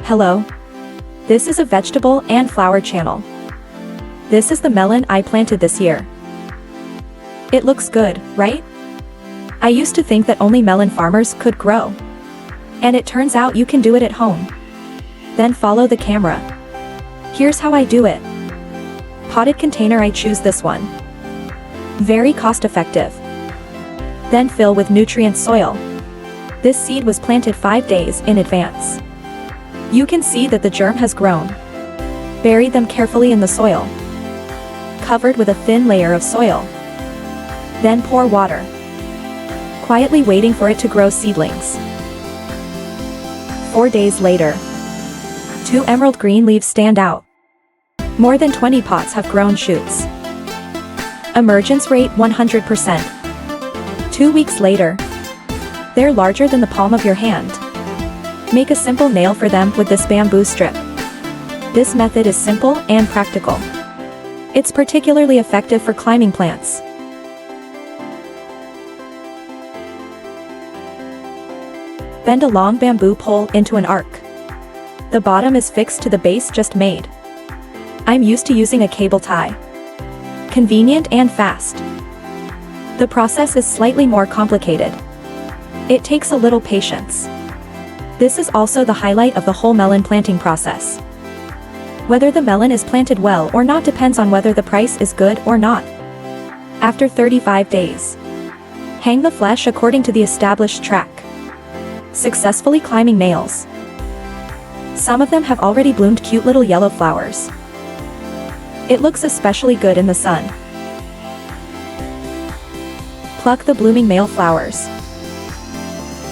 Hello. This is a vegetable and flower channel. This is the melon I planted this year. It looks good, right? I used to think that only melon farmers could grow. And it turns out you can do it at home. Then follow the camera. Here's how I do it. Potted container, I choose this one. Very cost-effective. Then fill with nutrient soil. This seed was planted 5 days in advance. You can see that the germ has grown. Bury them carefully in the soil. Covered with a thin layer of soil. Then pour water. Quietly waiting for it to grow seedlings. 4 days later. 2 emerald green leaves stand out. More than 20 pots have grown shoots. Emergence rate 100%. 2 weeks later. They're larger than the palm of your hand. Make a simple nail for them with this bamboo strip. This method is simple and practical. It's particularly effective for climbing plants. Bend a long bamboo pole into an arc. The bottom is fixed to the base just made. I'm used to using a cable tie. Convenient and fast. The process is slightly more complicated. It takes a little patience. This is also the highlight of the whole melon planting process. Whether the melon is planted well or not depends on whether the price is good or not. After 35 days. Hang the flesh according to the established track. Successfully climbing nails. Some of them have already bloomed cute little yellow flowers. It looks especially good in the sun. Pluck the blooming male flowers.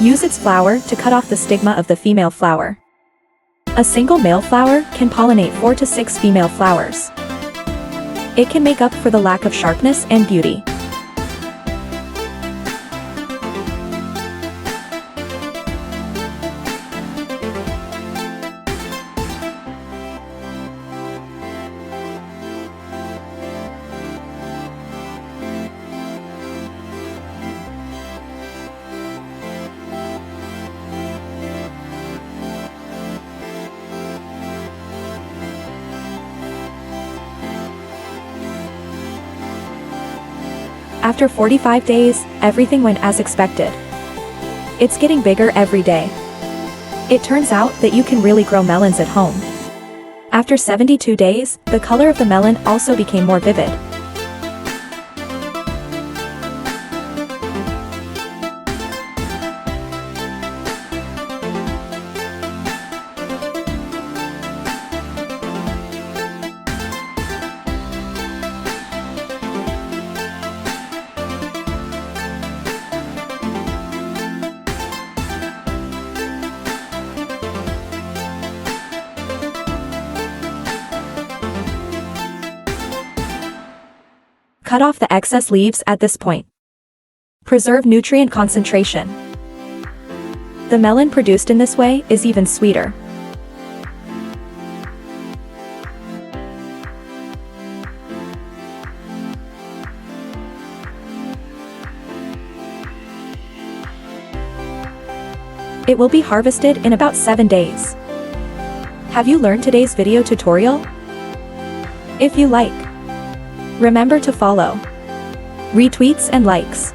Use its flower to cut off the stigma of the female flower. A single male flower can pollinate 4 to 6 female flowers. It can make up for the lack of sharpness and beauty. After 45 days, everything went as expected. It's getting bigger every day. It turns out that you can really grow melons at home. After 72 days, the color of the melon also became more vivid. Cut off the excess leaves at this point. Preserve nutrient concentration. The melon produced in this way is even sweeter. It will be harvested in about 7 days. Have you learned today's video tutorial? If you like, remember to follow, retweets and likes.